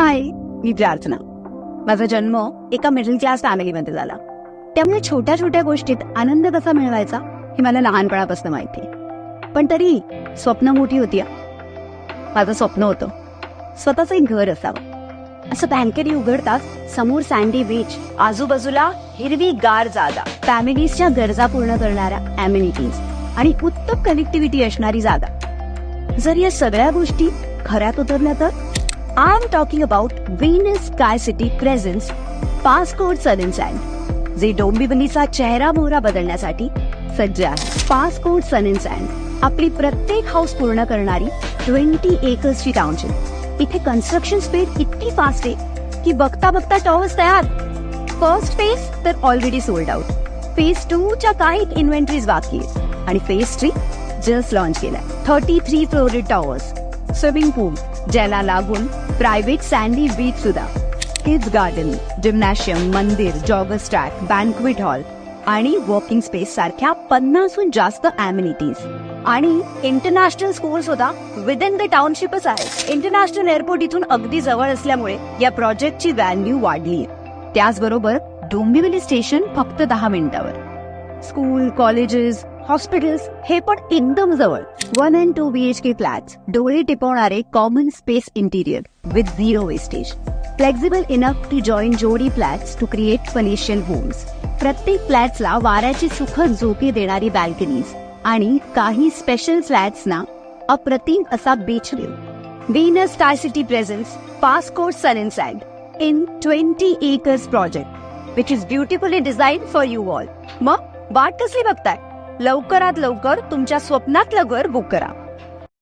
हाय, मी प्रार्थना. माझा जन्म एका मिडल क्लास फॅमिलीमध्ये झाला. त्यामुळे छोट्या छोट्या गोष्टीत आनंद कसा मिळवायचा हे मला लहानपणापासून माहिती. पण तरी स्वप्न मोठी होती. माझं स्वप्न होतं स्वतःचं एक घर असावं. असं बँकेरी उघडताच समोर सँडी बीच, आजूबाजूला हिरवी गार जागा, फॅमिलीजच्या गरजा पूर्ण करणाऱ्या ॲम्युनिटीज आणि उत्तम कनेक्टिव्हिटी असणारी जागा. जर या सगळ्या गोष्टी खऱ्यात उतरल्या तर I am talking about Venus Sky City Presence Passcode Sun Sand, जे डोंबिवलीचा चेहरा मोहरा बदलण्यासाठी सज्ज आहे. पासकोड सन सँड आपली प्रत्येक हाऊस पूर्ण करणारी 20 एकर्सची टाउनशिप. इथे कन्स्ट्रक्शन स्पीड इतकी फास्ट आहे की बघता बघता टॉवर्स तयार. फर्स्ट फेज तर ऑलरेडी सोल्ड आउट. फेज 2 च्या काही इन्व्हेंटरीज बाकी आहेत आणि फेज 3 जस्ट लॉन्च केलाय. 33 फ्लोरेड टॉवर्स, स्विमिंग पूल, ज्याला लागून प्रायव्हेट सँडी बीच सुद्धा, किड्स गार्डन, जिम्नॅशियम, मंदिर, जॉगर्स ट्रॅक, बँक्वेट हॉल आणि वॉकिंग स्पेस सारख्या 50हून जास्त ॲम्युनिटीज आणि इंटरनॅशनल स्कूल सुद्धा विदिन द टाउनशिपच आहे. इंटरनॅशनल एअरपोर्ट इथून अगदी जवळ असल्यामुळे या प्रोजेक्टची व्हॅल्यू वाढली आहे. त्याचबरोबर डोंबिवली स्टेशन फक्त 10 मिनिटावर. स्कूल, कॉलेजेस, हॉस्पिटल्स हे पण एकदम जवळ. 1 and 2 BHK फ्लॅट्स, डोळे टिपवणारे common space interior with zero wastage, flexible enough to join जोडी flats to create palatial homes. प्रत्येक फ्लॅट्सला वाऱ्याची सुखद झोके देणारी बॅल्कनीज आणि काही स्पेशल फ्लॅट्सना अप्रतिम असा beach view. Venus Sky City Presence Passcode Sun Sand in 20 acres project which is beautifully design for you all. मग वाट कसली बघताय? लवकरात लवकर तुमच्या स्वप्नातलं घर बुक करा.